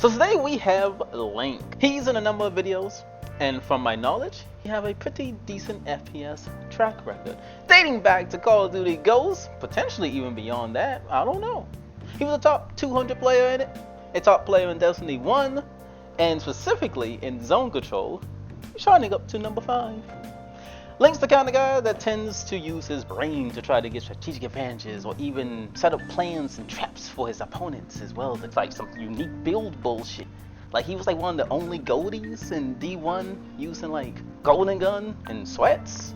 So today we have Link. He's in a number of videos, and from my knowledge, he have a pretty decent FPS track record, dating back to Call of Duty Ghosts, potentially even beyond that, I don't know. He was a top 200 player in it, a top player in Destiny 1, and specifically in Zone Control, shining up to number 5. Link's the kind of guy that tends to use his brain to try to get strategic advantages or even set up plans and traps for his opponents as well. It's like some unique build bullshit. Like he was like one of the only goldies in D1 using like golden gun and sweats,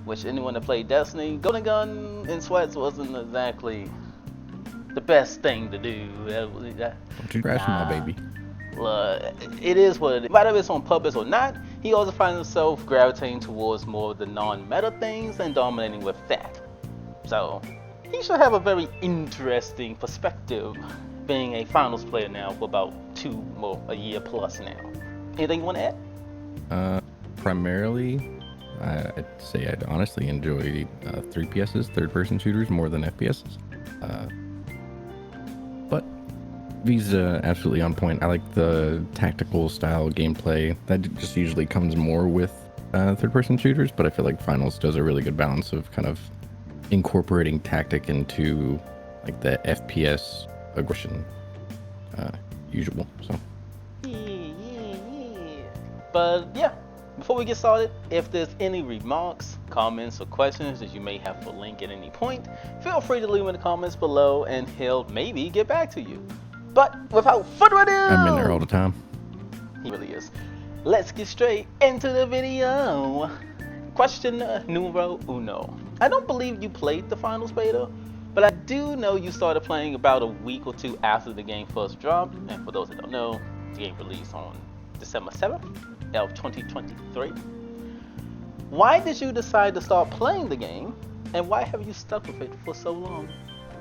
which anyone that played Destiny, golden gun and sweats wasn't exactly the best thing to do. Don't you crash my baby. It is what it is. Whether it's on purpose or not, he also finds himself gravitating towards more of the non-meta things and dominating with that. So he should have a very interesting perspective being a finals player now for about a year plus now. Anything you want to add? Primarily, I'd say I'd honestly enjoy 3PSs, third-person shooters, more than FPSs. But he's absolutely on point. I like the tactical style gameplay. That just usually comes more with third-person shooters, but I feel like Finals does a really good balance of kind of incorporating tactic into like the FPS aggression usual. So But yeah, before we get started, if there's any remarks, comments, or questions that you may have for Link at any point, feel free to leave them in the comments below and he'll maybe get back to you. But without further ado, I'm in there all the time. He really is. Let's get straight into the video. Question numero uno. I don't believe you played the Finals beta, but I do know you started playing about a week or two after the game first dropped. And for those that don't know, the game released on December 7th of 2023. Why did you decide to start playing the game, and why have you stuck with it for so long?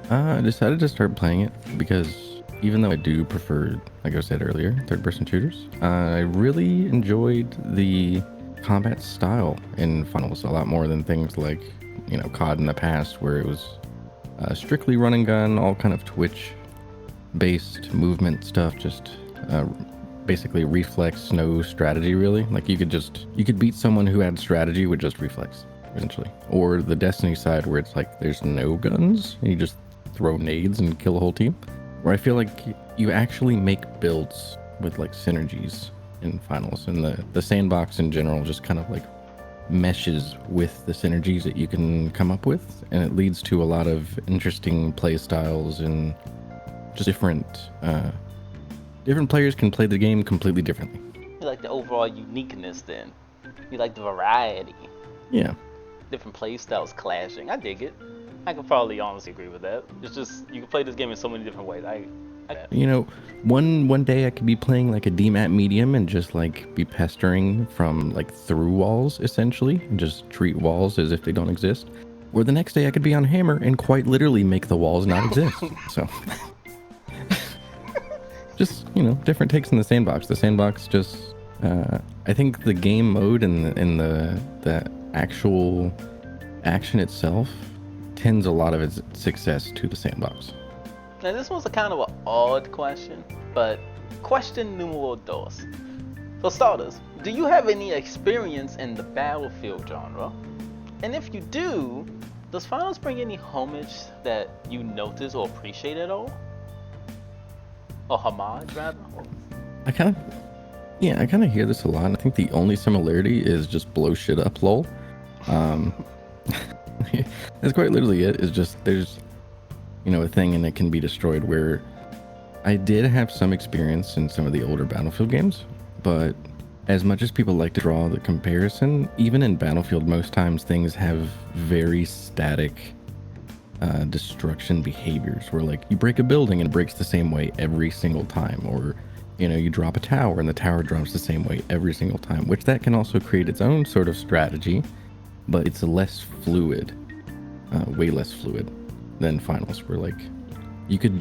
I decided to start playing it because even though I do prefer, like I said earlier, third-person shooters, I really enjoyed the combat style in Finals a lot more than things like, you know, COD in the past, where it was strictly run and gun, all kind of Twitch-based movement stuff, just basically reflex, no strategy really. Like you could beat someone who had strategy with just reflex, essentially. Or the Destiny side where it's like there's no guns, and you just throw nades and kill a whole team. Where I feel like you actually make builds with like synergies in Finals, and the sandbox in general just kind of like meshes with the synergies that you can come up with, and it leads to a lot of interesting play styles, and just different players can play the game completely differently. You like the overall uniqueness then? You like the variety? Yeah. Different play styles clashing. I dig it. I could probably honestly agree with that. It's just, you can play this game in so many different ways. You know, one day I could be playing like a DMAT medium and just like be pestering from like through walls essentially, and just treat walls as if they don't exist. Or the next day I could be on hammer and quite literally make the walls not exist. So just, you know, different takes in the sandbox. The sandbox just, I think the game mode and the actual action itself tends a lot of its success to the sandbox. Now this was a kind of an odd question, but question numero dos. For starters, do you have any experience in the Battlefield genre? And if you do, does Finals bring any homage that you notice or appreciate at all? Or homage, rather? I kind of hear this a lot. I think the only similarity is just blow shit up, lol. That's quite literally it. Is just there's, you know, a thing and it can be destroyed. Where I did have some experience in some of the older Battlefield games, but as much as people like to draw the comparison, even in Battlefield, most times things have very static destruction behaviors, where like you break a building and it breaks the same way every single time, or you know, you drop a tower and the tower drops the same way every single time, which that can also create its own sort of strategy, but it's less fluid, way less fluid than Finals, where like you could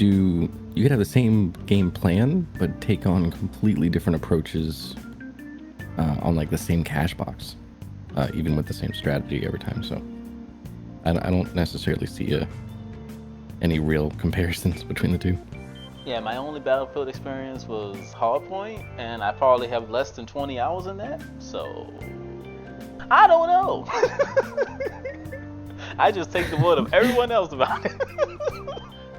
have the same game plan but take on completely different approaches on like the same cache box, even with the same strategy every time. So I don't necessarily see any real comparisons between the two. Yeah, my only Battlefield experience was Hardpoint, and I probably have less than 20 hours in that, so I don't know. I just take the word of everyone else about it.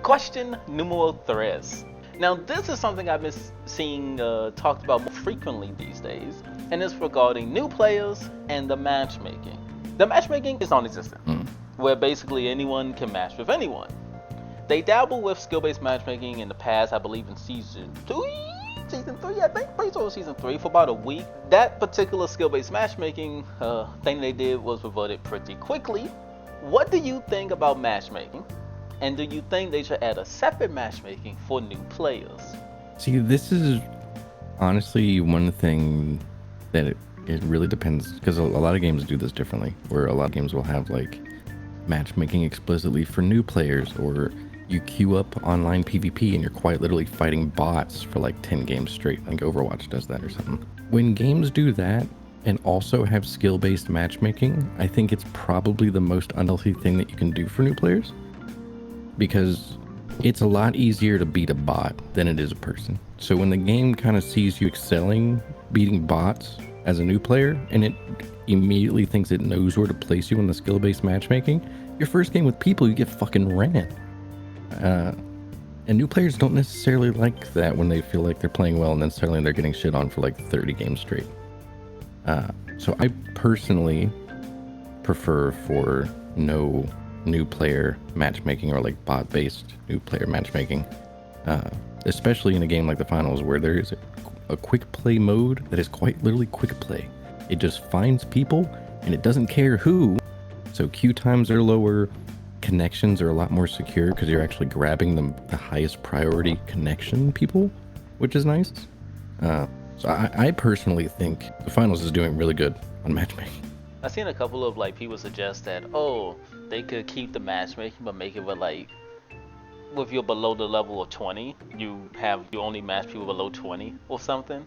Question numero tres. Now, this is something I've been seeing talked about more frequently these days, and it's regarding new players and the matchmaking. The matchmaking is non-existent, where basically anyone can match with anyone. They dabble with skill-based matchmaking in the past, I believe in season 3, I think, pretty sure season 3, for about a week. That particular skill-based matchmaking thing they did was reverted pretty quickly. What do you think about matchmaking? And do you think they should add a separate matchmaking for new players? See, this is honestly one thing that it really depends, because a lot of games do this differently, where a lot of games will have like matchmaking explicitly for new players, or you queue up online PvP and you're quite literally fighting bots for like 10 games straight. Like Overwatch does that or something. When games do that and also have skill-based matchmaking, I think it's probably the most unhealthy thing that you can do for new players, because it's a lot easier to beat a bot than it is a person. So when the game kind of sees you excelling beating bots as a new player, and it immediately thinks it knows where to place you in the skill-based matchmaking, your first game with people, you get fucking ran. And new players don't necessarily like that when they feel like they're playing well and then suddenly they're getting shit on for like 30 games straight. So I personally prefer for no new player matchmaking, or like bot-based new player matchmaking, especially in a game like the finals, where there is a quick play mode that is quite literally quick play. It just finds people and it doesn't care who, so queue times are lower, connections are a lot more secure because you're actually grabbing the highest priority connection people, which is nice. So I personally think the finals is doing really good on matchmaking. I've seen a couple of like people suggest that, oh, they could keep the matchmaking but make it with like, if you're below the level of 20, you only match people below 20 or something.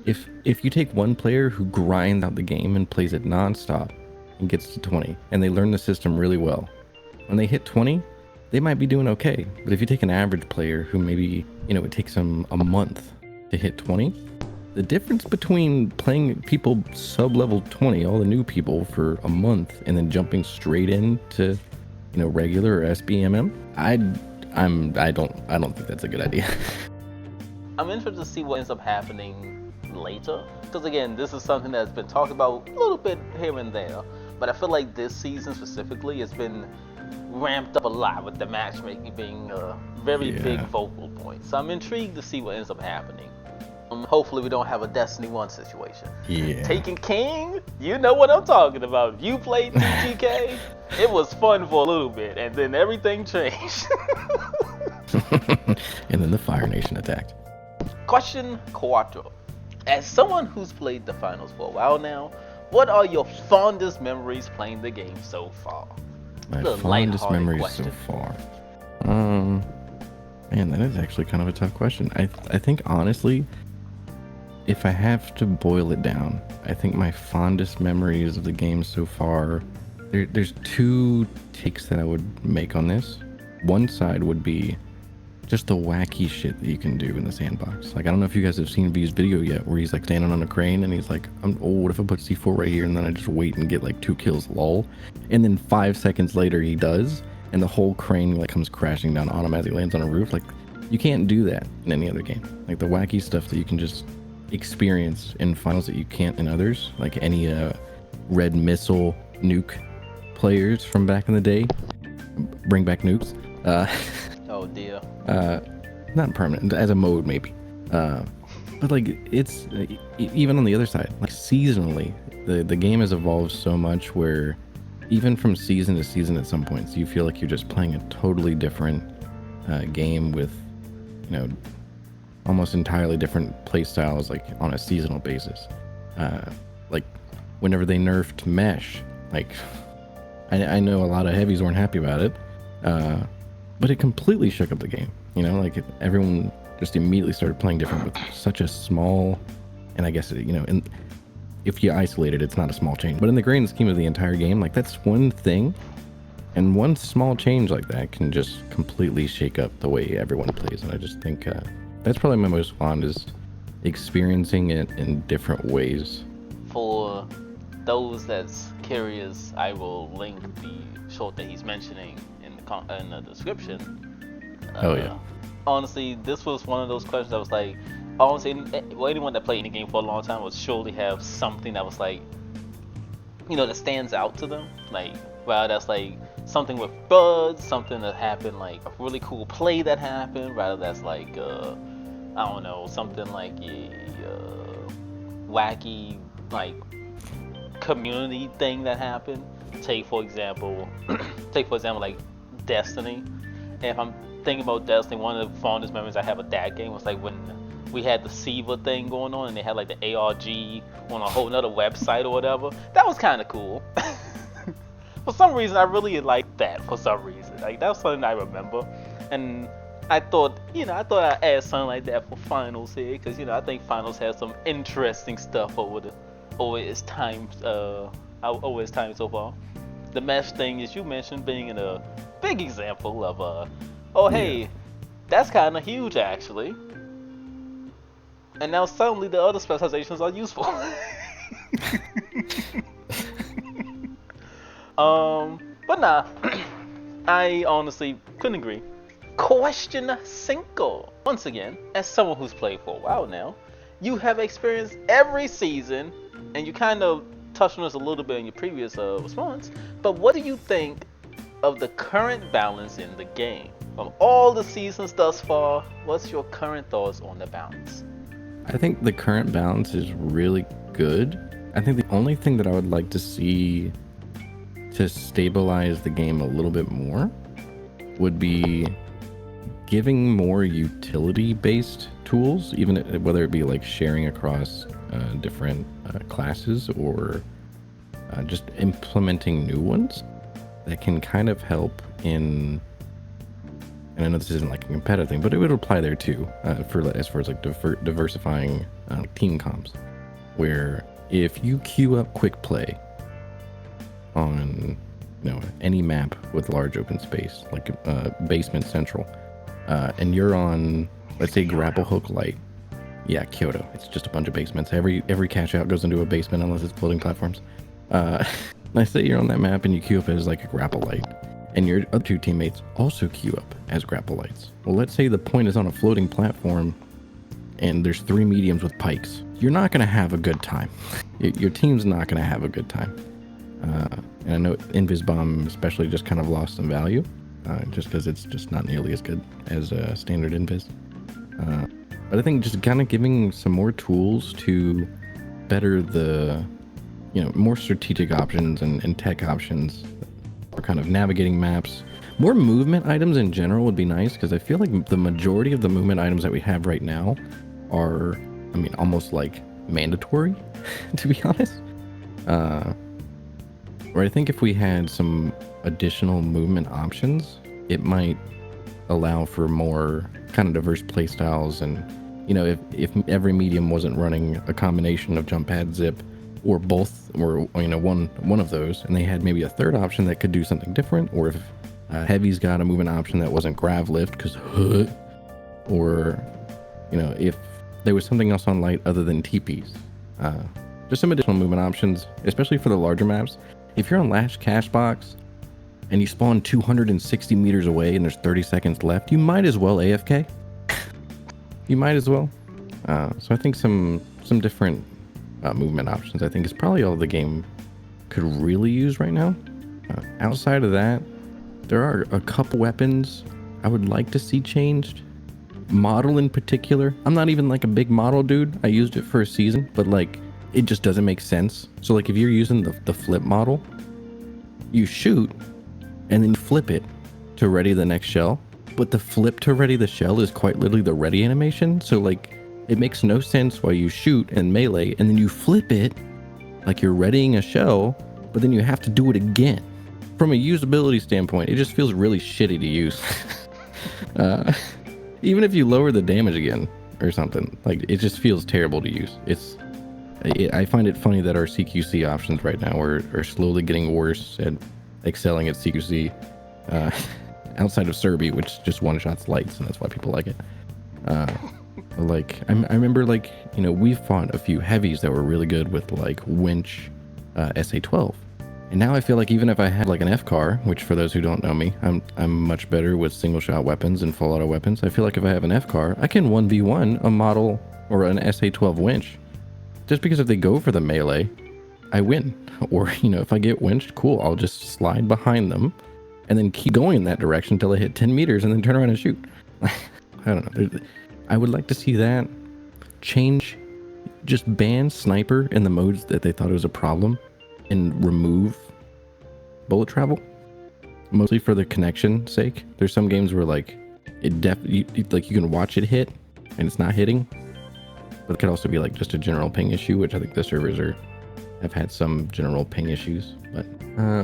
If you take one player who grinds out the game and plays it nonstop and gets to 20, and they learn the system really well, when they hit 20, they might be doing okay. But if you take an average player who maybe, it takes them a month to hit 20, the difference between playing people sub-level 20, all the new people, for a month and then jumping straight into, regular or SBMM, I don't think that's a good idea. I'm interested to see what ends up happening later, because again, this is something that's been talked about a little bit here and there, but I feel like this season specifically has been ramped up a lot, with the matchmaking being a very big focal point. So I'm intrigued to see what ends up happening. Hopefully we don't have a Destiny 1 situation. Yeah. Taken King, you know what I'm talking about. You played TTK, it was fun for a little bit, and then everything changed. And then the Fire Nation attacked. Question cuatro. As someone who's played the finals for a while now, what are your fondest memories playing the game so far? My fondest memories so far. Man, that is actually kind of a tough question. I think honestly, if I have to boil it down, I think my fondest memories of the game so far, there's two takes that I would make on this. One side would be just the wacky shit that you can do in the sandbox. Like, I don't know if you guys have seen V's video yet, where he's like standing on a crane and he's like, what if I put C4 right here and then I just wait and get like 2 kills, lol. And then 5 seconds later he does, and the whole crane like comes crashing down on him as he lands on a roof. Like, you can't do that in any other game. Like, the wacky stuff that you can just experience in finals that you can't in others, like any red missile nuke players from back in the day. Bring back nukes. Oh dear. Not permanent, as a mode maybe. But like, it's even on the other side, like seasonally, the game has evolved so much where even from season to season at some points you feel like you're just playing a totally different game with, almost entirely different play styles, like on a seasonal basis. Like whenever they nerfed mesh, like I know a lot of heavies weren't happy about it, but it completely shook up the game. Like everyone just immediately started playing different with such a small, and I guess, and if you isolate it, it's not a small change, but in the grand scheme of the entire game, like that's one thing And one small change like that can just completely shake up the way everyone plays. And I just think that's probably my most fond, is experiencing it in different ways. For those that's curious, I will link the short that he's mentioning in the description. Oh yeah. Honestly, this was one of those questions that was like, honestly, well, anyone that played any game for a long time would surely have something that was like, that stands out to them. Like, wow, that's like something with bugs, something that happened, like a really cool play that happened, rather that's like, I don't know, something like a wacky, like, community thing that happened. Take for example, like Destiny. And if I'm thinking about Destiny, one of the fondest memories I have of that game was like when we had the SIVA thing going on and they had like the ARG on a whole nother website or whatever. That was kind of cool. For some reason, I really liked that. For some reason, like that was something I remember, and I thought I'd add something like that for finals here, because I think finals has some interesting stuff over its time so far. The mesh thing, as you mentioned, being a big example of hey, that's kind of huge actually, and now suddenly the other specializations are useful. But nah, I honestly couldn't agree. Question 5. Once again, as someone who's played for a while now, you have experienced every season, and you kind of touched on this a little bit in your previous response, but what do you think of the current balance in the game? From all the seasons thus far, what's your current thoughts on the balance? I think the current balance is really good. I think the only thing that I would like to see to stabilize the game a little bit more would be giving more utility-based tools, even whether it be like sharing across different classes, or just implementing new ones that can kind of help in. And I know this isn't like a competitive thing, but it would apply there too, for as far as like diversifying team comps, where if you queue up quick play on any map with large open space, like Basement Central, and you're on, let's say, Grapple Hook Light. Yeah, Kyoto. It's just a bunch of basements. Every cash out goes into a basement unless it's floating platforms. Let's say you're on that map and you queue up as like a Grapple Light, and your other two teammates also queue up as Grapple Lights. Well, let's say the point is on a floating platform and there's 3 mediums with pikes. You're not going to have a good time. Your team's not going to have a good time. And I know Invis Bomb especially just kind of lost some value, just because it's just not nearly as good as standard Invis. But I think just kind of giving some more tools to better the, more strategic options and tech options for kind of navigating maps. More movement items in general would be nice, because I feel like the majority of the movement items that we have right now are, almost like mandatory, to be honest. Where I think if we had some additional movement options, it might allow for more kind of diverse playstyles. And if every medium wasn't running a combination of jump pad, zip, or both, or one of those, and they had maybe a third option that could do something different, or if heavy's got a movement option that wasn't grav lift, because or if there was something else on light other than TPs, just some additional movement options, especially for the larger maps. If you're on Lash Cash Box and you spawn 260 meters away and there's 30 seconds left, you might as well AFK. You might as well. So I think some different movement options, I think, is probably all the game could really use right now. Outside of that, there are a couple weapons I would like to see changed. Model in particular. I'm not even like a big model dude. I used it for a season, but like, it just doesn't make sense. So like, if you're using the flip model, you shoot and then flip it to ready the next shell. But the flip to ready the shell is quite literally the ready animation. So like, it makes no sense why you shoot and melee and then you flip it like you're readying a shell, but then you have to do it again. From a usability standpoint, it just feels really shitty to use. Even if you lower the damage again or something, like, it just feels terrible to use. I find it funny that our CQC options right now are slowly getting worse at excelling at CQC outside of Serbi, which just one-shots lights, and that's why people like it. Like, I remember, like, you know, we fought a few heavies that were really good with, like, winch SA-12. And now I feel like even if I had, like, an F-car, which for those who don't know me, I'm much better with single-shot weapons and full-auto weapons. I feel like if I have an F-car, I can 1v1 a model or an SA-12 winch. Just because if they go for the melee, I win. Or, you know, if I get winched, cool, I'll just slide behind them and then keep going in that direction until I hit 10 meters and then turn around and shoot. I don't know. I would like to see that change, just ban sniper in the modes that they thought it was a problem and remove bullet travel, mostly for the connection sake. There's some games where like like you can watch it hit and it's not hitting, but it could also be like just a general ping issue, which I think the servers have had some general ping issues. But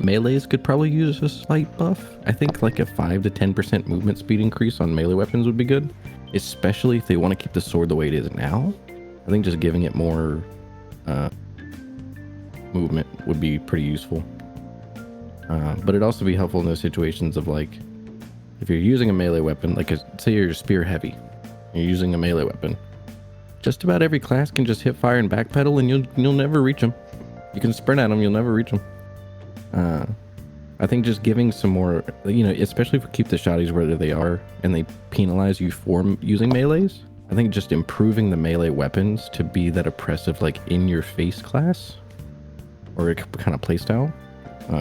melees could probably use a slight buff. I think like a 5 to 10% movement speed increase on melee weapons would be good, especially if they want to keep the sword the way it is now. I think just giving it more movement would be pretty useful. But it'd also be helpful in those situations of like, if you're using a melee weapon, like say you're a spear heavy, you're using a melee weapon, just about every class can just hip fire and backpedal and you'll never reach them. You can sprint at them, you'll never reach them. I think just giving some more, you know, especially if we keep the shotties where they are and they penalize you for using melees, I think just improving the melee weapons to be that oppressive, like in your face class or a kind of playstyle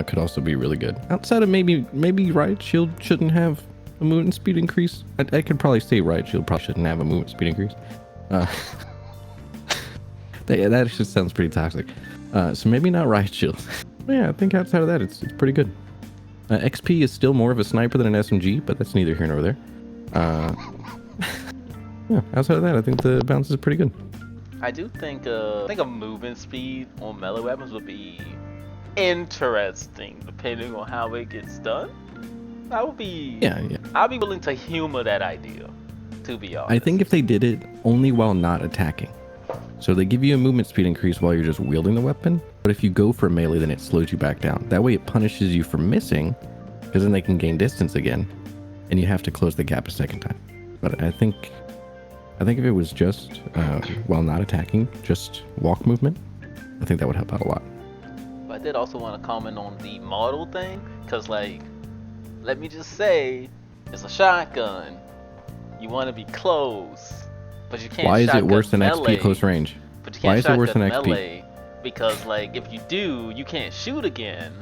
could also be really good. Outside of maybe Riot Shield shouldn't have a movement speed increase. I could probably say Riot Shield probably shouldn't have a movement speed increase. That just sounds pretty toxic. So maybe not Riot Shield. Yeah, I think outside of that, it's pretty good. XP is still more of a sniper than an SMG, but that's neither here nor there. Yeah, outside of that, I think the balance is pretty good. I do think a movement speed on melee weapons would be interesting, depending on how it gets done. I would be I'd be willing to humor that idea, to be honest. I think if they did it only while not attacking. So they give you a movement speed increase while you're just wielding the weapon, but if you go for melee, then it slows you back down. That way it punishes you for missing, because then they can gain distance again, and you have to close the gap a second time. But I think if it was just while not attacking, just walk movement, I think that would help out a lot. But I did also want to comment on the model thing, because like, let me just say, it's a shotgun. You want to be close, but you can't. Why is it shotgun worse than melee, XP close range? But you can't Why is it worse than shotgun XP? melee, because like if you do, you can't shoot again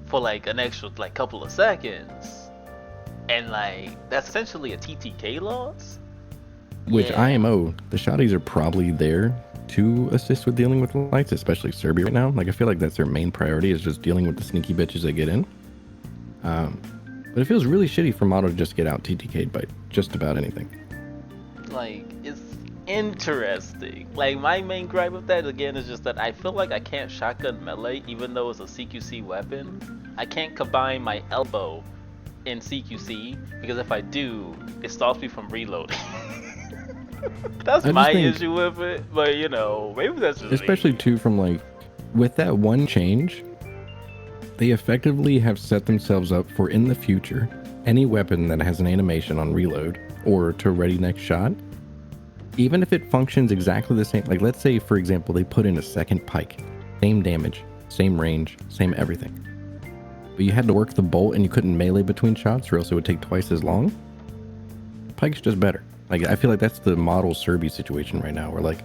for like an extra like couple of seconds, and like that's essentially a TTK loss. Which IMO, the shotties are probably there to assist with dealing with lights, especially Serbia right now. Like I feel like that's their main priority, is just dealing with the sneaky bitches that get in. But it feels really shitty for Moto to just get out TTK'd by just about anything. Like, it's interesting. Like, my main gripe with that, again, is just that I feel like I can't shotgun melee, even though it's a CQC weapon. I can't combine my elbow in CQC, because if I do, it stops me from reloading. That's my issue with it, but you know, maybe that's just especially me. Too from like, with that one change, they effectively have set themselves up for, in the future, any weapon that has an animation on reload or to ready next shot, even if it functions exactly the same, like let's say for example they put in a second pike, same damage, same range, same everything, but you had to work the bolt and you couldn't melee between shots or else it would take twice as long. Pike's just better. Like I feel like that's the model Serbi situation right now, where like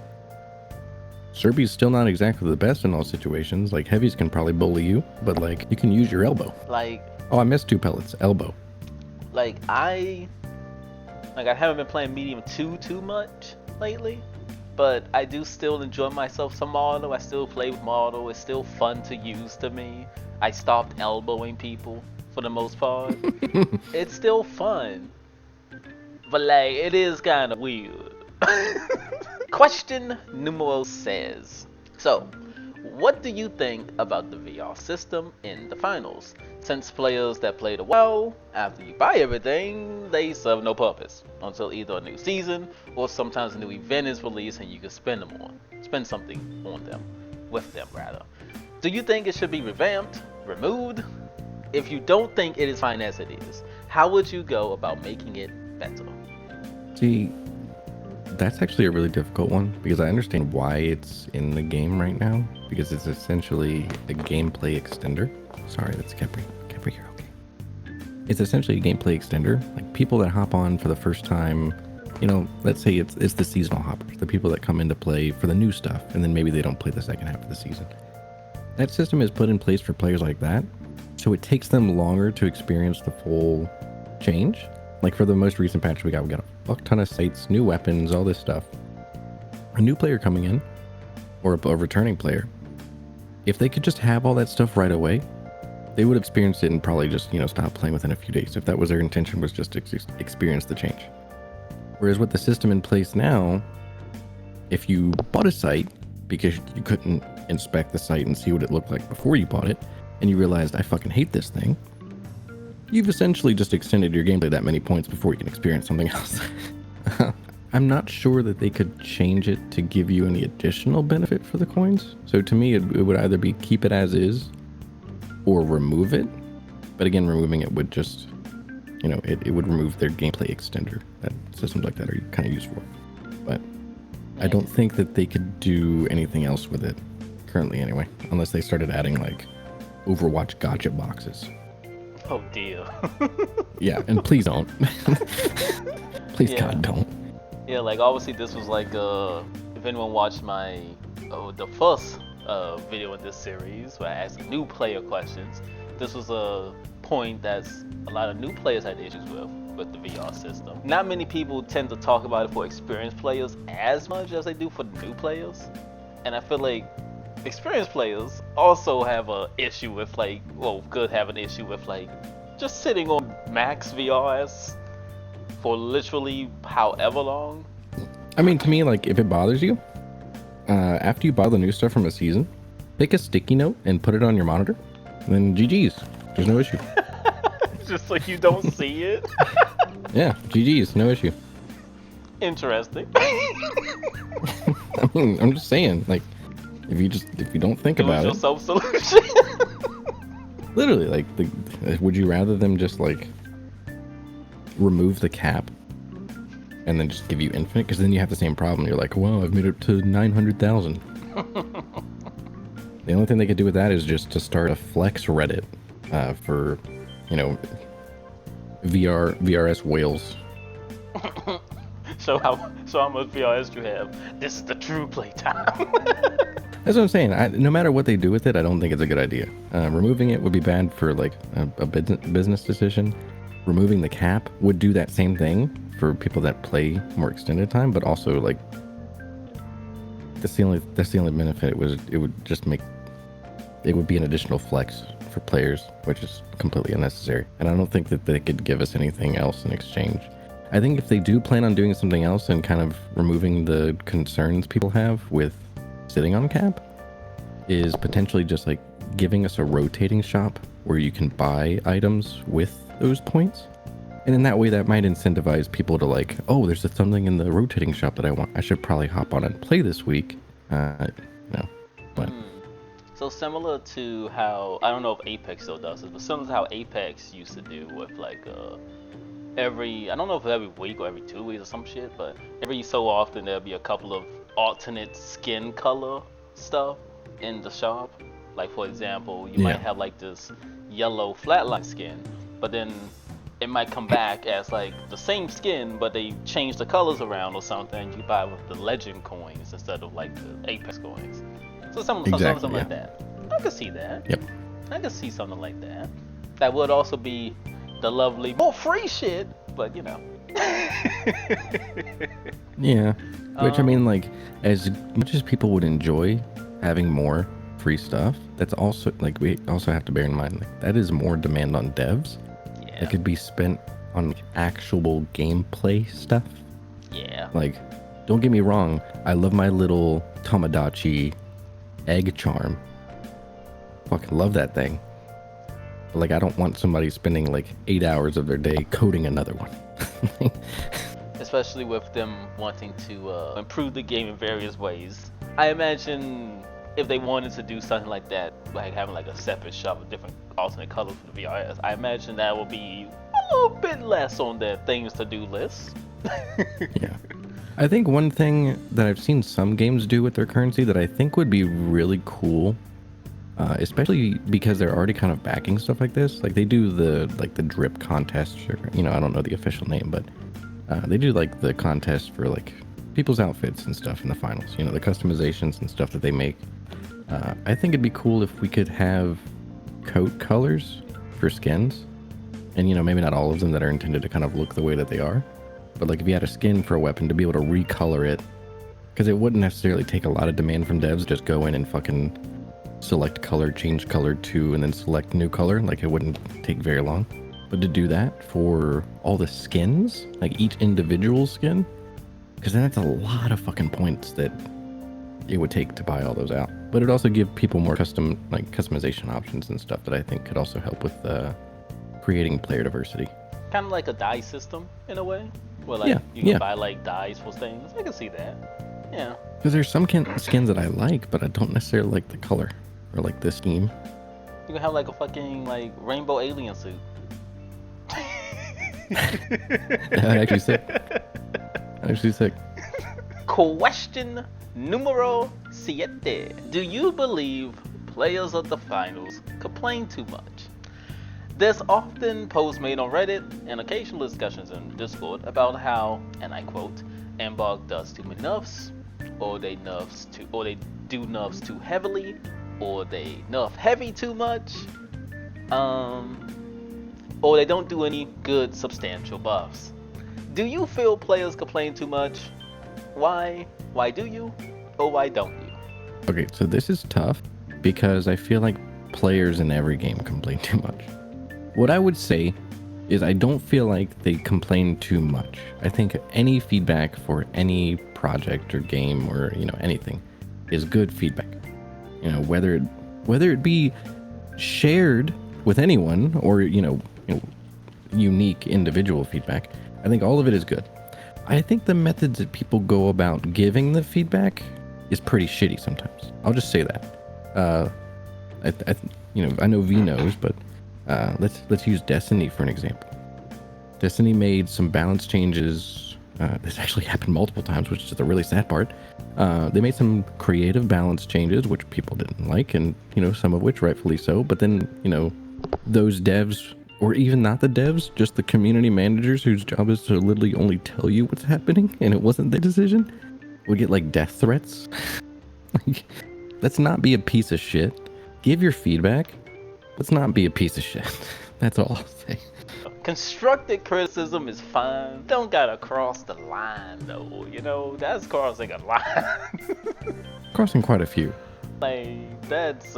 Serbi's still not exactly the best in all situations. Like heavies can probably bully you, but like you can use your elbow. Like, oh, I missed 2 pellets. Elbow. Like I haven't been playing medium too much lately, but I do still enjoy myself some Moto. I still play with Moto. It's still fun to use to me. I stopped elbowing people for the most part. It's still fun, but like it is kind of weird. Question numero says, so what do you think about the VR system in the finals? Since players that played a while, after you buy everything, they serve no purpose until either a new season or sometimes a new event is released and you can spend something on them, with them rather. Do you think it should be revamped, removed? if you don't think it is fine as it is, how would you go about making it better? See, that's actually a really difficult one because I understand why it's in the game right now, because it's essentially a gameplay extender. Sorry, that's Capri. Capri, you're okay. It's essentially a gameplay extender. Like people that hop on for the first time, you know, let's say it's the seasonal hoppers, the people that come in to play for the new stuff, and then maybe they don't play the second half of the season. That system is put in place for players like that, so it takes them longer to experience the full change. Like for the most recent patch we got a fuck ton of sites, new weapons, all this stuff. A new player coming in, or a returning player, if they could just have all that stuff right away, they would experience it and probably just, you know, stop playing within a few days if that was their intention, was just to experience the change. Whereas with the system in place now, if you bought a site because you couldn't inspect the site and see what it looked like before you bought it, and you realized I fucking hate this thing, you've essentially just extended your gameplay that many points before you can experience something else. I'm not sure that they could change it to give you any additional benefit for the coins. So to me, it would either be keep it as is or remove it. But again, removing it would just, you know, it would remove their gameplay extender that systems like that are kind of used for. But I don't think that they could do anything else with it currently anyway, unless they started adding like Overwatch gotcha boxes. Oh dear. Yeah, and please don't. Please, Yeah. God, don't. Yeah, like obviously this was like if anyone watched my the first video in this series where I asked new player questions, this was a point that's a lot of new players had issues with the VR system. Not many people tend to talk about it for experienced players as much as they do for new players, and I feel like experienced players also have a issue with could have an issue with just sitting on max VRS for literally however long. I mean, to me, like, if it bothers you, after you buy the new stuff from a season, pick a sticky note and put it on your monitor, and then GG's. There's no issue. Just so you don't see it. Yeah, GG's, no issue. Interesting. I mean, I'm just saying, like, if you don't think about it, self-solution. literally, like, would you rather them just like remove the cap and then just give you infinite? Because then you have the same problem. You're like, well, I've made it to 900,000. The only thing they could do with that is just to start a flex Reddit for, you know, VRS whales. So how much VRS you have? This is the true playtime. That's what I'm saying. No matter what they do with it, I don't think it's a good idea. Removing it would be bad for like a business decision. Removing the cap would do that same thing for people that play more extended time, but also like that's the only benefit. It would be an additional flex for players, which is completely unnecessary. And I don't think that they could give us anything else in exchange. I think if they do plan on doing something else and kind of removing the concerns people have with sitting on cap, is potentially just like giving us a rotating shop where you can buy items with those points. And in that way, that might incentivize people to like, oh, there's something in the rotating shop that I want. I should probably hop on and play this week. No, but. So similar to how, I don't know if Apex still does this, but similar to how Apex used to do with like I don't know if every week or every 2 weeks or some shit, but every so often there'll be a couple of alternate skin color stuff in the shop. Like for example, you might have like this yellow flatline skin, but then it might come back as like the same skin, but they change the colors around or something. You buy with the legend coins instead of like the Apex coins. So something like that. I could see that. Yep. I could see something like that. That would also be the lovely more free shit, but you know. Yeah. Which I mean, like, as much as people would enjoy having more free stuff, that's also like, we also have to bear in mind, like, that is more demand on devs. Yeah. That could be spent on like, actual gameplay stuff. Yeah. Like, don't get me wrong, I love my little Tamagotchi egg charm. Fucking love that thing. But like, I don't want somebody spending like 8 hours of their day coding another one. Especially with them wanting to improve the game in various ways. I imagine if they wanted to do something like that, like having like a separate shop with different alternate colors for the VRS, I imagine that would be a little bit less on their things to do list. Yeah. I think one thing that I've seen some games do with their currency that I think would be really cool, especially because they're already kind of backing stuff like this. Like they do the drip contest, or, you know, I don't know the official name, but they do like the contest for like people's outfits and stuff in the finals. You know, the customizations and stuff that they make. I think it'd be cool if we could have coat colors for skins, and you know, maybe not all of them that are intended to kind of look the way that they are. But like if you had a skin for a weapon, to be able to recolor it, because it wouldn't necessarily take a lot of demand from devs. Just go in and fucking select color, change color to, and then select new color. Like it wouldn't take very long. But to do that for all the skins, like each individual skin, because then that's a lot of fucking points that it would take to buy all those out. But it'd also give people more customization options and stuff that I think could also help with creating player diversity. Kind of like a dye system in a way, where like you can buy like dyes for things. I can see that. Yeah. Because there's some skins that I like, but I don't necessarily like the color or like the scheme. You can have like a fucking like rainbow alien suit. Actually sick. Question numero 7. Do you believe players of the finals complain too much? There's often posts made on Reddit and occasional discussions in Discord about how, and I quote, Embark does too many nerfs, or they do nerfs too heavily, or they nerf heavy too much, or they don't do any good substantial buffs. Do you feel players complain too much? Why? Why do you? Or why don't you? Okay, so this is tough because I feel like players in every game complain too much. What I would say is I don't feel like they complain too much. I think any feedback for any project or game or, you know, anything is good feedback. You know, whether it be shared with anyone or, you know, unique individual feedback, I think all of it is good. I think the methods that people go about giving the feedback is pretty shitty sometimes. I'll just say that. I know V knows, but let's use Destiny for an example. Destiny made some balance changes. This actually happened multiple times, which is the really sad part. They made some creative balance changes, which people didn't like, and you know, some of which rightfully so. But then, you know, those devs, or even not the devs, just the community managers whose job is to literally only tell you what's happening, and it wasn't their decision, would get like death threats. Like, let's not be a piece of shit. Give your feedback. Let's not be a piece of shit. That's all I'll say. Constructive criticism is fine. Don't gotta cross the line though. You know, that's crossing a line. Crossing quite a few. Like that's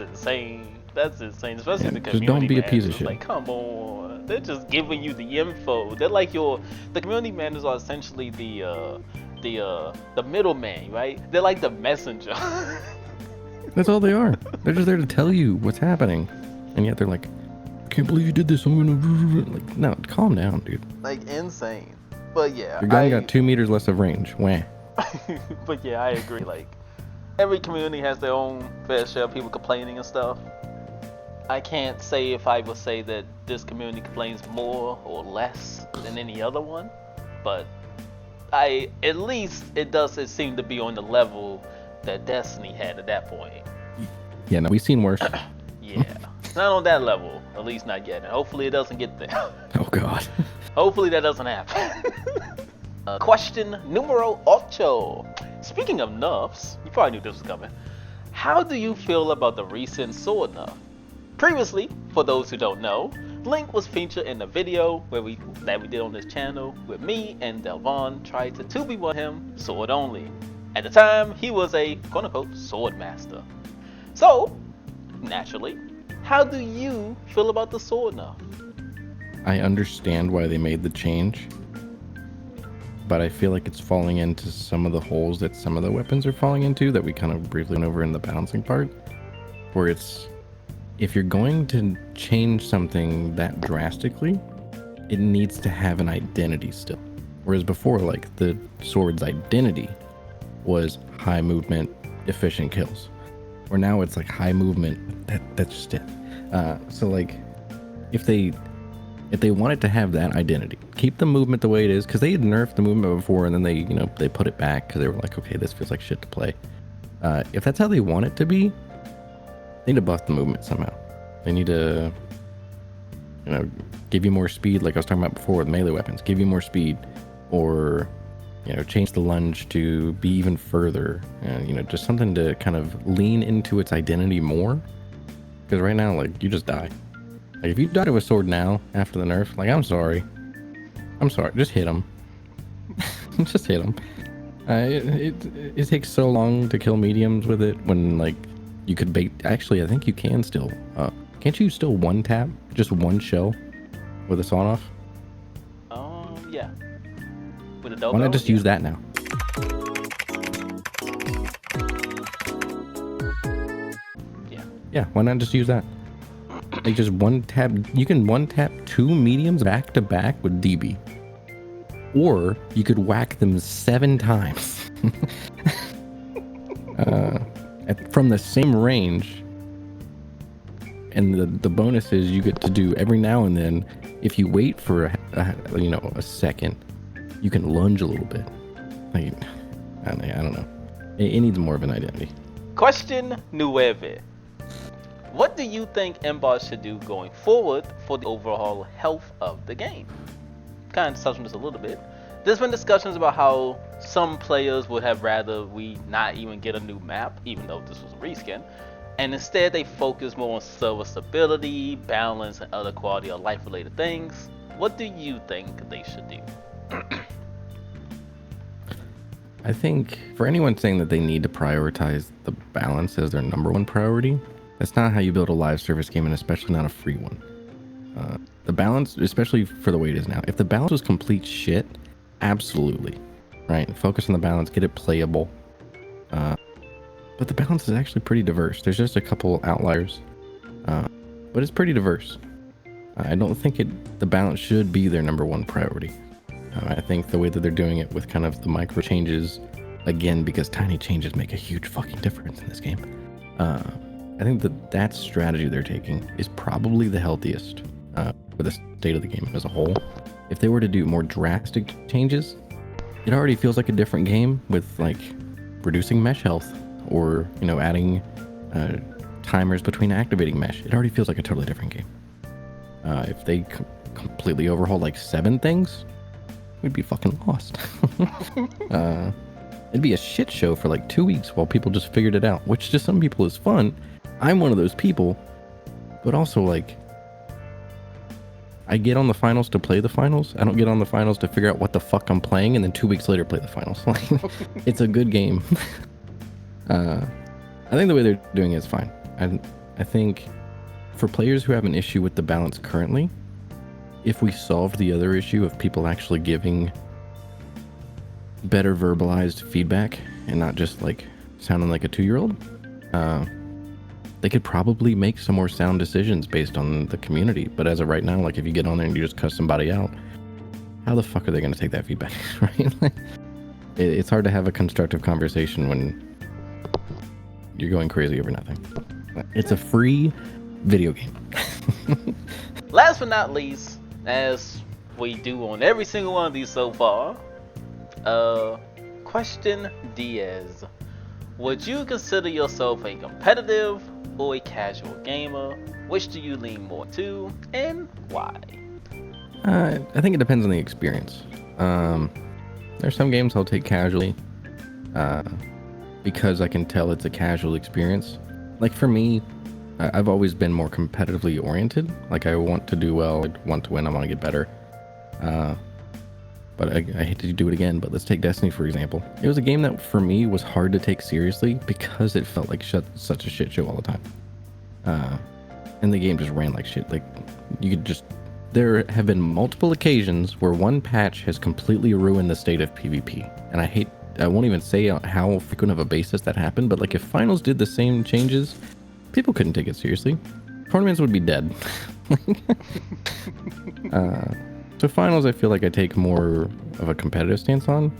insane. That's insane, especially the community. Just don't be a piece of managers. shit. Like, come on, they're just giving you the info. They're like the community managers are essentially the middleman, right? They're like the messenger. That's all they are. They're just there to tell you what's happening, and yet they're like, "I can't believe you did this. I'm gonna..." Like, no, calm down, dude. Like insane. But yeah, your gun got 2 meters less of range. Wah. But yeah, I agree. Like every community has their own fair share of people complaining and stuff. I can't say if I would say that this community complains more or less than any other one, but at least it seem to be on the level that Destiny had at that point. Yeah, no, we've seen worse. Yeah, not on that level, at least not yet, and hopefully it doesn't get there. Oh god. Hopefully that doesn't happen. Question numero 8. Speaking of nerfs, you probably knew this was coming. How do you feel about the recent sword nerf? Previously, for those who don't know, Link was featured in a video that we did on this channel where me and Delvon tried to 2v1 him sword only. At the time, he was a quote-unquote sword master. So, naturally, how do you feel about the sword nerf? I understand why they made the change, but I feel like it's falling into some of the holes that some of the weapons are falling into that we kind of briefly went over in the balancing part, where it's, if you're going to change something that drastically, it needs to have an identity still. Whereas before, like, the sword's identity was high movement efficient kills. Where now it's like high movement. That's just it. So like, if they wanted to have that identity, keep the movement the way it is, because they had nerfed the movement before, and then they they put it back because they were like, okay, this feels like shit to play. If that's how they want it to be, they need to buff the movement somehow. They need to, give you more speed, like I was talking about before with melee weapons. Give you more speed, or change the lunge to be even further. Just something to kind of lean into its identity more. Because right now, like, you just die. Like, if you die to a sword now after the nerf, like, I'm sorry, just hit him. Just hit him. It takes so long to kill mediums with it when, like, you could bait. Actually, I think you can still. Can't you still one tap just one shell with a sawn off? Yeah. With a double. Why not just use that now? Yeah, why not just use that? Like, just one tap. You can one tap 2 mediums back to back with DB. Or you could whack them 7 times. From the same range. And the bonus is you get to do every now and then, if you wait for a second, you can lunge a little bit. Like, I don't know. It needs more of an identity. Question nueve. What do you think Embark should do going forward for the overall health of the game? Kind of touched on this a little bit. There's been discussions about how some players would have rather we not even get a new map, even though this was a reskin, and instead they focus more on server stability, balance, and other quality of life related things. What do you think they should do? I think for anyone saying that they need to prioritize the balance as their #1 priority, that's not how you build a live service game, and especially not a free one. The balance, especially for the way it is now, if the balance was complete shit, absolutely, right? Focus on the balance, get it playable. But the balance is actually pretty diverse. There's just a couple outliers, but it's pretty diverse. I don't think the balance should be their #1 priority. I think the way that they're doing it with kind of the micro changes, again, because tiny changes make a huge fucking difference in this game. I think that strategy they're taking is probably the healthiest for the state of the game as a whole. If they were to do more drastic changes, it already feels like a different game with, like, reducing mesh health or, adding timers between activating mesh. It already feels like a totally different game. If they completely overhaul like 7 things, we'd be fucking lost. It'd be a shit show for like 2 weeks while people just figured it out, which to some people is fun. I'm one of those people, but also, like, I get on the finals to play the finals. I don't get on the finals to figure out what the fuck I'm playing and then 2 weeks later play the finals. It's a good game. I think the way they're doing it is fine. I think for players who have an issue with the balance currently, if we solved the other issue of people actually giving better verbalized feedback and not just like sounding like a 2-year-old, they could probably make some more sound decisions based on the community. But as of right now, like, if you get on there and you just cuss somebody out, how the fuck are they going to take that feedback, right? It's hard to have a constructive conversation when you're going crazy over nothing. It's a free video game. Last but not least, as we do on every single one of these so far, question Diaz. Would you consider yourself a competitive or a casual gamer? Which do you lean more to, and why? I think it depends on the experience. There's some games I'll take casually, because I can tell it's a casual experience. Like, for me, I've always been more competitively oriented. Like, I want to do well, I want to win, I want to get better. But I hate to do it again, but let's take Destiny, for example. It was a game that, for me, was hard to take seriously because it felt like such a shit show all the time. And the game just ran like shit. Like, you could just... There have been multiple occasions where one patch has completely ruined the state of PvP. And I won't even say how frequent of a basis that happened, but, like, if finals did the same changes, people couldn't take it seriously. Tournaments would be dead. So finals, I feel like I take more of a competitive stance on.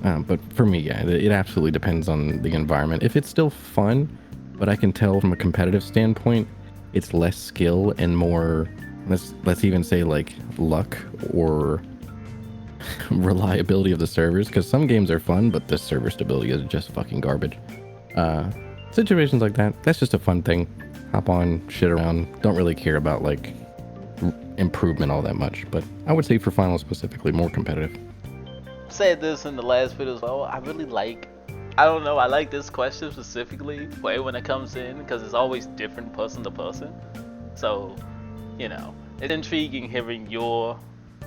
But for me, yeah, it absolutely depends on the environment. If it's still fun, but I can tell from a competitive standpoint, it's less skill and more, let's even say like luck or reliability of the servers. Because some games are fun, but the server stability is just fucking garbage. Situations like that, that's just a fun thing. Hop on, shit around. Don't really care about like improvement all that much. But I would say for finals specifically, more competitive. Said this in the last video as well. I really like, I don't know, I like this question specifically for everyone that comes in because it's always different person to person. So, you know, it's intriguing hearing your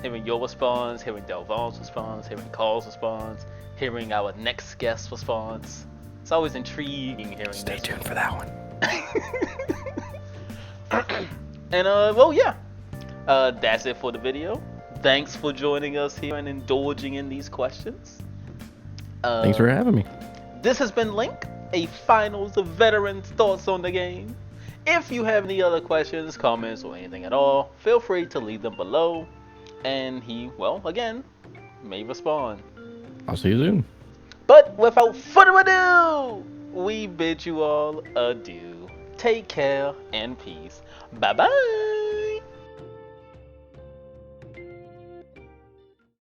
response, hearing Delvaun's response, hearing Carl's response, hearing our next guest response. It's always intriguing hearing. Stay tuned for that one. And well, yeah, that's it for the video. Thanks for joining us here and indulging in these questions. Thanks for having me. This has been Link, a finals of veterans' thoughts on the game. If you have any other questions, comments, or anything at all, feel free to leave them below, and he, well, again, may respond. I'll see you soon. But without further ado, we bid you all adieu. Take care and peace. Bye bye.